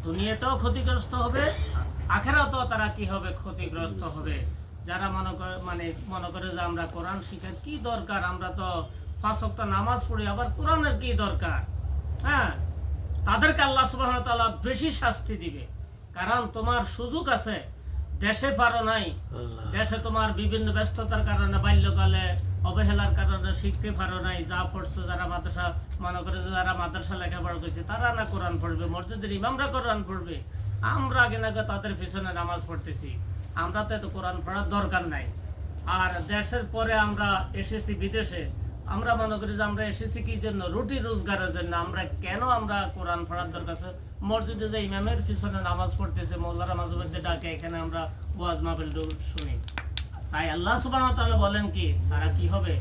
দুনিয়াতেও ক্ষতিগ্রস্ত হবে, আখেরাতেও তারা কি হবে, ক্ষতিগ্রস্ত হবে। যারা মনে করে যে আমরা কোরআন শিখার কি দরকার, আমরা তো 5 ওয়াক্ত নামাজ পড়ি, আবার কোরআনের কি দরকার, হ্যাঁ, তাদেরকে আল্লাহ সুবহানাহু ওয়া তাআলা বেশি শাস্তি দিবে। কারণ তোমার সুযোগ আছে, দেশে পারো নাই, দেশে তোমার বিভিন্ন ব্যস্ততার কারণে, বাল্যকালে অবহেলার কারণে শিখতে পারো নাই, যা পড়ছো, যারা মাদ্রাসা মনে করে যে যারা মাদ্রাসা লেখাপড়া করছে তারা না কোরআন পড়বে, মসজিদের ইমামরা কোরআন পড়বে, আমরা আগে নাকি তাদের পিছনে নামাজ পড়তেছি, আমরা তো এত কোরআন পড়ার দরকার নাই। আর দেশের পরে আমরা এসেছি বিদেশে, আমরা মনে করি যে আমরা এসেছি কি জন্য, রুটি রোজগারের জন্য। আমরা কেন আমরা কোরআন পড়ার দরকার আছে? মসজিদে যে ইমামের পিছনে নামাজ পড়তেছে, মোল্লারা মাঝে মধ্যে ডাকে, এখানে আমরা ওয়াজ মাহফিল শুনি। তাই আল্লাহ সুবহানাহু ওয়া তাআলা বলেন কি, তারা কি হবে,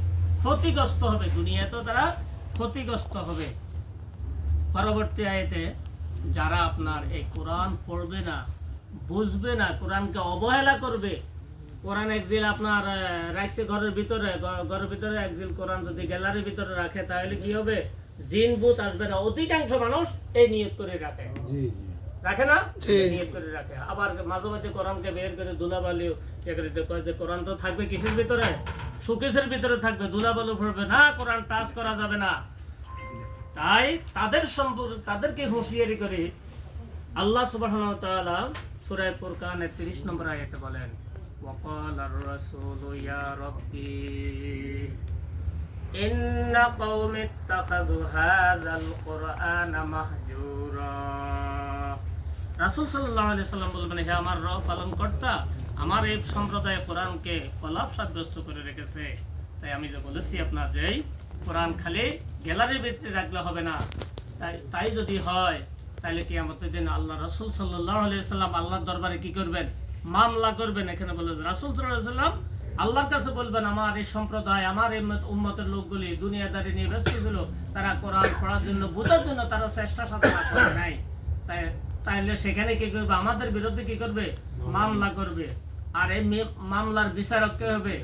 ক্ষতিগ্রস্ত হবে, দুনিয়াতেও তারা ক্ষতিগ্রস্ত হবে। পরবর্তী আয়াতে যারা আপনার এই কোরআন পড়বে না, বুঝবে না, কোরআনকে অবহেলা করবে, কোরআন একজিল আপনার রাখছে ঘরের ভিতরে একজিল কোরআন যদি গ্যালারির ভিতরে রাখে, তাহলে কি হবে, জিন ভূত আসবে না। অধিকাংশ মানুষ এই নিয়ত করে রাখে, রাখে না, নিয়ত করে রাখে। আবার মাঝে মাঝে কোরআনকে বের করে ধুলাবালিও কয় যে কোরআন তো থাকবে কিসের ভিতরে, শোকেসের ভিতরে থাকবে, ধুলাবালু পড়বে না, কোরআন টাচ করা যাবে না। তাই তাদের সম্পর্কে তাদেরকে হুঁশিয়ারি করে আল্লাহ সুবহানাহু ওয়া তাআলা সূরা ফুরকানের 30 নম্বর আয়াতে বলেন, ওয়াকালার রাসূলু ইয়া রাব্বি ইন্না কওমি ইত্তাখাযু হাযাল কুরআনা মাহজুরা। রাসূল সাল্লাল্লাহু আলাইহি সাল্লাম বলবেন, হে আমার রব পালনকর্তা, আমার এই সম্প্রদায় কোরআনকে কলাপ সাব্যস্ত করে রেখেছে। তাই আমি যে বলেছি আপনার, যে কোরআন খালি গ্যালারির ভিতরে রাখলে হবে না। তাই যদি হয়, তাহলে কিয়ামতের দিন আল্লাহ রাসূল সাল্লাল্লাহু আলাইহি সাল্লাম আল্লাহর দরবারে কি করবেন, মামলা করবেন। এখানে বলে রাসূল সাল্লাল্লাহু আলাইহি সাল্লাম আল্লাহর কাছে বলবেন, আমার এই সম্প্রদায়, আমার এই উম্মতের লোকগুলি দুনিয়াদারি নিয়ে ব্যস্ত ছিল, তারা কোরআন পড়ার জন্য, বোঝার জন্য তারা চেষ্টা সাধনা করে নাই। তাইলে সেখানে কি করবে, আমাদের বিরুদ্ধে কি করবে, মামলা করবে। আর এই মামলার বিচারক কে হবে,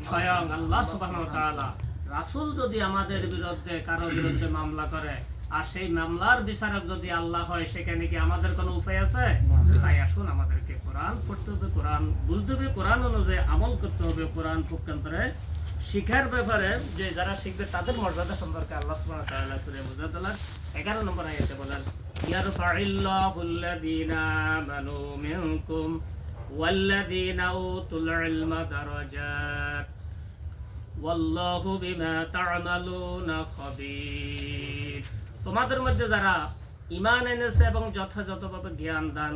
স্বয়ং আল্লাহ সুবহানাহু ওয়া তাআলা। রাসূল যদি আমাদের বিরুদ্ধে কারো বিরুদ্ধে মামলা করে, আর সেই মামলার বিচারক যদি আল্লাহ হয়, সেখানে কি আমাদের কোনো উপায় আছে? তাই আসুন, আমাদেরকে কোরআন পড়তে হবে, কোরআন বুঝতে হবে, কোরআন অনুযায়ী আমল করতে হবে। কোরআন পক্ষান্তরে শিখার ব্যাপারে যে যারা শিখবে তাদের মর্যাদা সম্পর্কে আল্লাহ সুবহানাহু ওয়া তাআলা সূরা মুজাদালার 11 নম্বর আয়াতে বলেন, ইয়ারফাইল্লাহুল্লাযীনা আমানু মিনকুম ওয়াল্লাযীনা উতুল ইলমা দারাজাত ওয়াল্লাহু বিমা তা'মালুনা খাবীর। তোমাদের মধ্যে যারা ঈমান এনেছে এবং যথাযথভাবে জ্ঞান দান,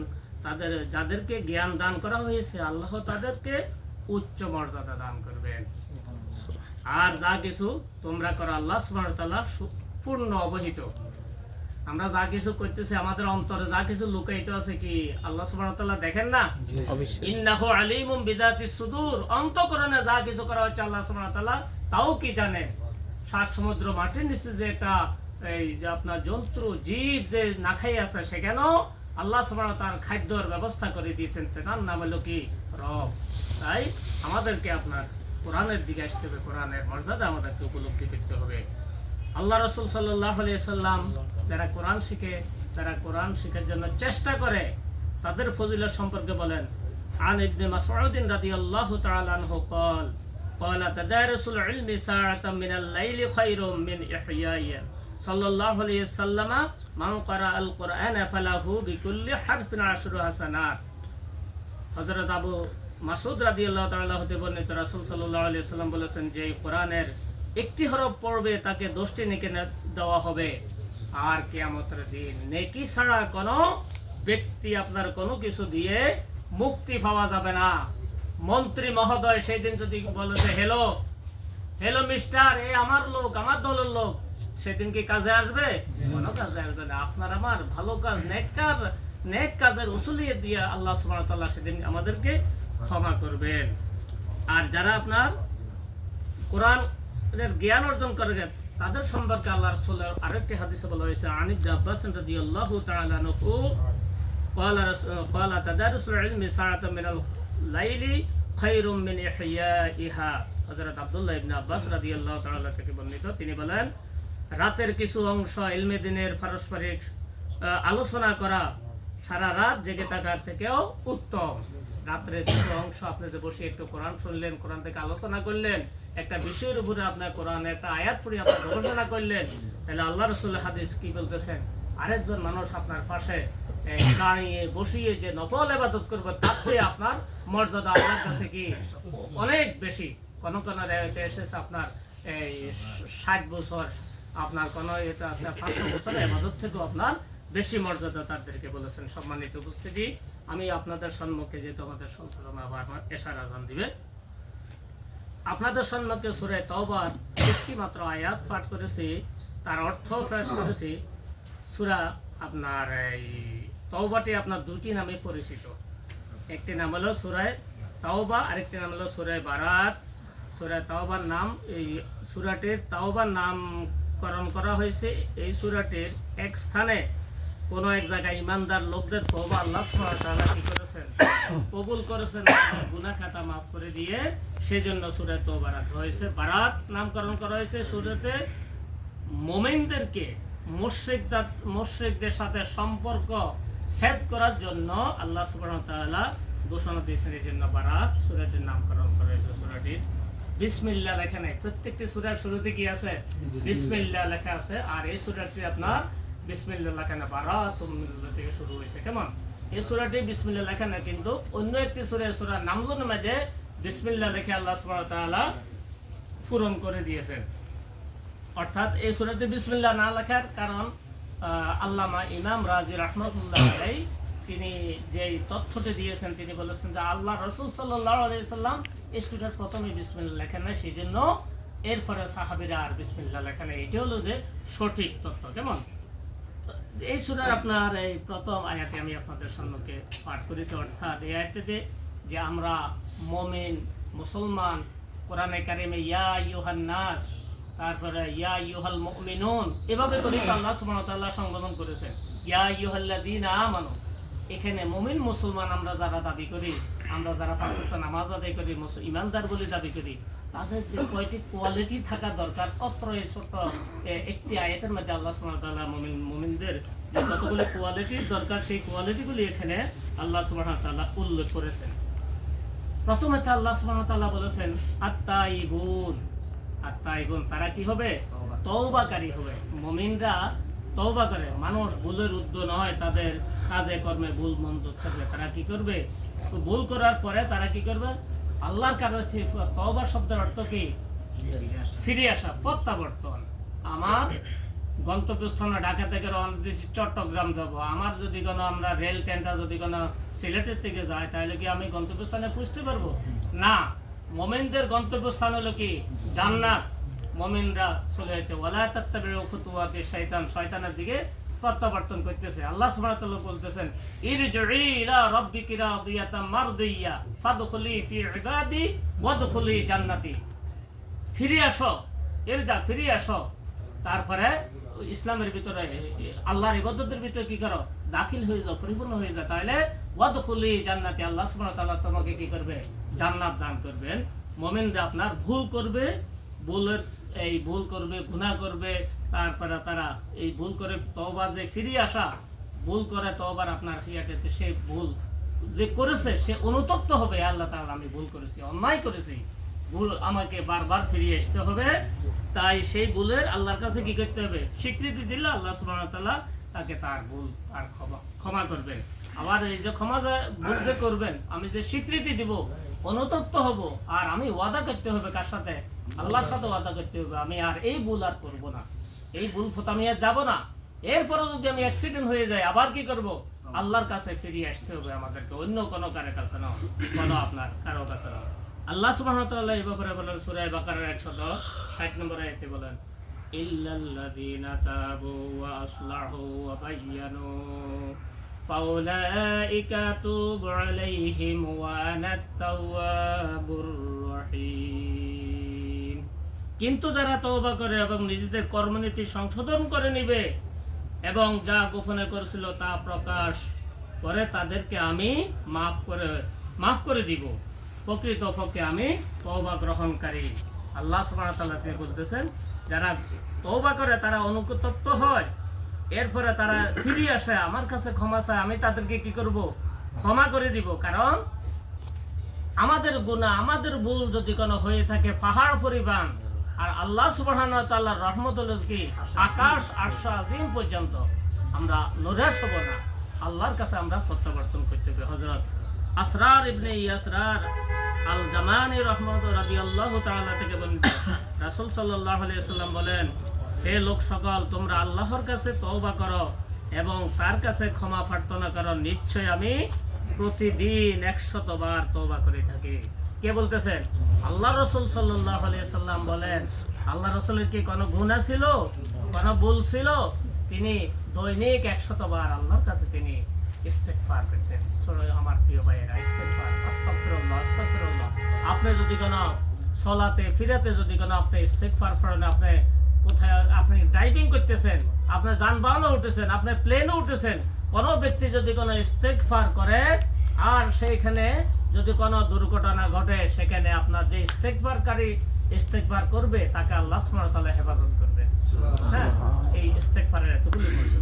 যাদেরকে জ্ঞান দান করা হয়েছে, আল্লাহ তাদেরকে উচ্চ মর্যাদা দান করবেন। আর যা কিছু তোমরা করো, আল্লাহ সুবহানাহু ওয়া তাআলা পূর্ণ অবহিত। আমরা যা কিছু করতেছি, আমাদের অন্তরে যা কিছু লুকায়িত আছে, কি আল্লাহ সুবহানাহু ওয়া তাআলা দেখেন না? ইন্নাহু আলিমুম বিযাতিস সুদূর। অন্তঃকরণে যা কিছু করা হচ্ছে, আল্লাহ সুবহানাহু ওয়া তাআলা তাও কি জানেন। সাত সমুদ্র মাটির নিচে যে একটা এই যে আপনার জন্তু জীব যে না খাই আছে, সেখানেও আল্লাহ সুবহানাহু ওয়া তাআলা খাদ্যের ব্যবস্থা করে দিয়েছেন। তার নাম হলো কি, রব। তাই আমাদেরকে আপনার কোরআনের দিকে আসতে হবে, কোরআনের মর্যাদা আমাদেরকে উপলব্ধি করতে হবে। আল্লাহ রাসূল সাল্লাল্লাহু আলাইহি সাল্লাম যারা কোরআন শিখে, যারা কোরআন শেখার জন্য চেষ্টা করে, তাদের ফজিলত সম্পর্কে বলেন, আন ইবনে মাসউদ রাদিয়াল্লাহু তাআলা আনহু قال تدارس العلم ساعة من الليل خير من إحيائه সাল্লাল্লাহু আলাইহি ওয়াসাল্লাম মান ক্বারা আল কুরআন ফালাহু বিকুল্লি হারফিন 10 হাসানাত। হযরত আবু মাসউদ রাদিয়াল্লাহু তাআলা হতে বর্ণিত, রাসূল সাল্লাল্লাহু আলাইহি ওয়াসাল্লাম বলেছেন, যে কোরআনের একটি হরফ পড়বে তাকে 10টি নেকি দেওয়া হবে। আর কিয়ামতের দিন নেকি ছাড়া কোনো ব্যক্তি আপনার কোনো কিছু দিয়ে মুক্তি পাওয়া যাবে না। মন্ত্রী মহোদয় সেই দিন যদি বলে যে হ্যালো হ্যালো মিস্টার, এ আমার লোক, আমার দলের লোক, সেদিন কি কাজে আসবে? কোনো কাজে আসবে না। আপনার আমার ভালো কাজ, নেক কাজের উসুলিয়ত দিয়ে আল্লাহ সুবহানাহু ওয়া তাআলা সেদিন আমাদেরকে ক্ষমা করবেন। আর যারা আপনার কোরআনের জ্ঞান অর্জন করে তাদের সম্পর্কে আল্লাহ রাসূলের আরেকটি হাদিসে বলা হয়েছে, আন ইবনে আব্বাস রাদিয়াল্লাহু তাআলা আনহু قال تدارس العلم ساعة من الليل خير من إحيائها। হযরত আব্দুল্লাহ ইবনে আব্বাস রাদিয়াল্লাহু তাআলা থেকে বর্ণিত, তিনি বলেন, রাতের কিছু অংশ ইলমে দ্বীনের পারস্পরিক আলোচনা করা সারা রাত জেগে থাকার থেকেও উত্তম। রাত্রের কিছু অংশ আপনি যে বসে একটু কোরআন শুনলেন, কোরআন থেকে আলোচনা করলেন, একটা বিষয়ের উপরে আপনার কোরআন একটা আয়াত পড়ে আপনি গবেষণা করলেন, তাহলে আল্লাহ রাসূলের হাদিস কি বলতেছেন, আরেকজন মানুষ আপনার পাশে দাঁড়িয়ে বসিয়ে যে নফল ইবাদত করবে তার চেয়ে আপনার মর্যাদা আল্লাহর কাছে কি অনেক বেশি। কোন কোন রায়তে এসেছে আপনার এই 60 বছর, আপনার কোন এটা আছে 500 বছর ইবাদত থেকেও আপনার বেশি মর্যাদা তাদেরকে বলেছেন। সম্মানিত উপস্থিতি, আমি আপনাদের সম্মুখে যেহেতু আমাদের সন্তান আবার এশার আজান দিবে, আপনাদের সম্মুখে সূরা তাওবার একটি মাত্র আয়াত পাঠ করেছি, তার অর্থ পেশ করেছি। সূরা আপনার এই তাওবাটি আপনার দুটি নামে পরিচিত, একটি নাম হলো সূরা তাওবা, আরেকটি নাম হলো সূরা বারাত। সূরা তাওবার নাম, এই সূরাটির তাওবার নামকরণ করা হয়েছে এই সূরাটির এক স্থানে কোন এক জায়গায় ইমানদার লোকদের তওবা আল্লাহ সুবহানাহু ওয়া তাআলা কি করেছেন, কবুল করেছেন, গুনাহ খাতা মাফ করে দিয়ে সেজন্য সূরা তাওবা রাখা হয়েছে। বারাত নামকরণ করা হয়েছে সূরাতে মুমিনদেরকে মুশরিকদের সাথে সম্পর্ক ছেদ করার জন্য আল্লাহ সুবহানাহু ওয়া তাআলা ঘোষণা দিয়েছেন, এই জন্য বারাত সূরাটির নামকরণ করা হয়েছে। সূরাটির বিসমিল্লাহ লেখা নাই, প্রত্যেকটি সূরার শুরুতে কি আছে, বিসমিল্লাহ লেখা আছে, আর এই সূরাটি আপনার বিসমিল্লাহ লেখা না, বারাতুম মিনাল্লাহ থেকে শুরু হয়েছে। কেমন এই সূরাটি বিসমিল্লাহ লেখা না, কিন্তু অন্য একটি সূরা নামলুর মধ্যে বিসমিল্লাহ লিখে আল্লাহ সুবহানাহু ওয়া তাআলা পূরণ করে দিয়েছেন। অর্থাৎ এই সূরাতে বিসমিল্লাহ না লেখার কারণ আল্লামা ইমাম রাজি রাহমাতুল্লাহ আলাইহি তিনি যেই তথ্যটি দিয়েছেন, তিনি বলেছেন যে আল্লাহ রাসূল সাল্লাল্লাহু আলাইহি সাল্লাম এই সূরার প্রথমে বিসমিল্লাহ লেখেন না, সেই জন্য এরপরে সাহাবীরা আর বিসমিল্লাহ লেখেন না। এটি হলো যে সঠিক তথ্য। কেমন এই সূরার আপনার এই প্রথম আয়াতে আমি আপনাদের সম্মুখে পাঠ করেছি, অর্থাৎ এই আয়াতটিতে যে আমরা মুমিন মুসলমান, কোরআনে কারিমে ইয়া আইয়ুহান নাস, তারপরে ইয়া আইয়ুহাল মুমিনুন, এভাবে করে আল্লাহ সুবহানাহু ওয়া তাআলা সংবোধন করেছেন, ইয়া আইয়ুহাল্লাযীনা আমানু। এখানে মুমিন মুসলমান আমরা যারা দাবি করি, আমরা যারা পাঁচ ওয়াক্ত নামাজ আদায় করি, ঈমানদার বলে দাবি করি, তাদের যে কয়টি কোয়ালিটি থাকা দরকার, অত্র এই ছোট্ট একটি আয়াতের মধ্যে আল্লাহ সুবহানাহু ওয়া তাআলা মুমিনদের যে কতগুলো কোয়ালিটির দরকার, সেই কোয়ালিটিগুলি এখানে আল্লাহ সুবহানাহু ওয়া তাআলা উল্লেখ করেছেন। প্রথমে তো আল্লাহ সুবহানাহু ওয়া তাআলা বলেছেন আত-তাইবুন, আত-তাইবুন তারা কি হবে, তওবাকারী হবে। মুমিনরা তওবা করে, মানুষ ভুলের উদ্যম নয়, তাদের কাজে কর্মে ভুল মন্দ থাকবে, তারা কি করবে, ভুল করার পরে তারা কি করবে, আল্লাহর কাছে। তওবা শব্দের অর্থ কি, ফিরে আসা, প্রত্যাবর্তন। আমার গন্তব্যস্থান ঢাকা থেকে রওনা দিয়েছি চট্টগ্রাম যাব, আমার যদি কোনো আমরা রেল ট্রেনটা যদি কোনো সিলেটের থেকে যায়, তাহলে কি আমি গন্তব্যস্থানে পৌঁছতে পারবো না। মুমিনদের গন্তব্যস্থান হলো কি, জান্নাত। মুমিনরা চলে যাচ্ছে ওয়ালা তাত্তাবিউ খুতুওয়াতি শাইতান, শয়তানের দিকে প্রত্যাবর্তন করতেছে। আল্লাহ সুবহানাহু ওয়া তাআলা বলতেছেন ইরজিই ইলা রাব্বিকি রাদিয়াতাম মারদিয়া ফাদখুলি ফি ইবাদি ওয়াদখুলি জান্নাতি। ফিরে আসো, ফিরে আসো, তারপরে ইসলামের ভিতরে আল্লাহর ইবাদতের ভিতরে কি করো, দাখিল হয়ে যাও, পরিপূর্ণ হয়ে যাও, তাহলে ওয়াদখুলি জান্নাতি, আল্লাহ সুবহানাহু ওয়া তাআলা তোমাকে কি করবে, জান্নাত দান করবেন। মুমিনরা আপনার ভুল করবে, ভুল করবে, গুনাহ করবে, তারপরে তারা এই ভুল করে তওবা যে ফিরে আসা, ভুল করে তওবার আপনার হিয়াতে সে ভুল যে করেছে সে অনুতপ্ত হবে, আল্লাহ তাআলা আমি ভুল করেছি, অন্যায় করেছি, ভুল আমাকে বারবার ফিরিয়ে আসতে হবে। তাই সেই ভুলের আল্লাহর কাছে কি করতে হবে, স্বীকৃতি দিলে আল্লাহ সুবহানাহু ওয়া তাআলা তাকে তার ভুল আর ক্ষমা করবেন। আবার এই যে ক্ষমা ভুল যে করবেন, আমি যে স্বীকৃতি দিব, অনুতপ্ত হব, আর আমি ওয়াদা করতে হবে কার সাথে, আল্লাহর সাথে ওয়াদা করতে হবে, আমি আর এই ভুল আর করব না, এই ভুল আমি আর যাব না। এরপরে যদি আমি অ্যাক্সিডেন্ট হয়ে যাই, আবার কি করব, আল্লাহর কাছে ফিরিয়ে আসতে হবে আমাদেরকে, অন্য কোনো কারো কাছে না, কোনো আপনার কারো কাছে না। আল্লাহ সুবহানাহু ওয়া তাআলা এই ব্যাপারে বলেন সূরা বাকারার 160 নম্বর আয়াতে বলেন ইল্লাল্লাযীনা তাবু ওয়া আসলাহু ওয়া বায়্যানু ফাউলাইকা আতুবু আলাইহিম ওয়া আনাত তাওয়াবুর রহিম। কিন্তু যারা তওবা করে এবং নিজেদের কর্মনীতি সংশোধন করে নেবে এবং যা গোপনে করেছিল তা প্রকাশ করে, তাদেরকে আমি মাফ করে দিব, প্রকৃতপক্ষে আমি তওবা গ্রহণকারী। আল্লাহ সুবহানাহু ওয়া তাআলা বলতেছেন যারা তওবা করে তারা অনুতপ্ত হয়, এরপরে তারা ফিরে আসে আমার কাছে ক্ষমা চায়, আমি তাদেরকে কি করব? ক্ষমা করে দিব। কারণ আমাদের গুনাহ, আমাদের ভুল যদি কোনো হয়ে থাকে পাহাড় পরিমাণ, আর আল্লাহ সুবহানাহু ওয়া তাআলার রহমত হলো কি আকাশ আরশ আজিম পর্যন্ত, আমরা নিরাশ হব না। আল্লাহর কাছে আমরা প্রত্যাবর্তন করতে হবে। হযরত আসরার ইবনে ইয়াসরার আল জামানি রাদিয়াল্লাহু তাআলা থেকে বর্ণিত, রাসূল সাল্লাল্লাহু আলাইহি ওয়াসাল্লাম বলেন, হে লোক সকল, তোমরা আল্লাহর কাছে তওবা করো এবং তার কাছে ক্ষমা প্রার্থনা করো, নিশ্চয় আমি প্রতিদিন 100 বার তওবা করে থাকি। কে বলতেছেন? আল্লাহ রাসূল সাল্লাল্লাহু আলাইহি ওয়াসাল্লাম বলেন, আল্লাহ রাসূলের কি কোনো গুনাহ ছিল, কোনো ভুল ছিল? তিনি দৈনিক 100 বার আল্লাহর কাছে তিনি ইস্তেগফার করতেন। আমার প্রিয় ভাইয়েরা, ইস্তেগফার, আস্তাগফিরুল্লাহ, আস্তাগফিরুল্লাহ। আপনি যদি কোনো সলাতে ফিরাতে যদি কোনো আপনি ইস্তেগফার করেন, আপনি কোথায় আপনি ড্রাইভিং করতেছেন, আপনি যানবাহনে উঠেছেন, আপনি প্লেনে উঠেছেন, কোনো ব্যক্তি যদি কোনো ইস্তেগফার করে আর সেইখানে যদি কোনো দুর্ঘটনা ঘটে, সেখানে আপনার যে ইস্তেগফারকারী ইস্তেগফার করবে তাকে আল্লাহ সুবহানাহু ওয়া তাআলা হেফাজত করবে। হ্যাঁ, এই ইস্তেগফারের এতগুলো মূল্য।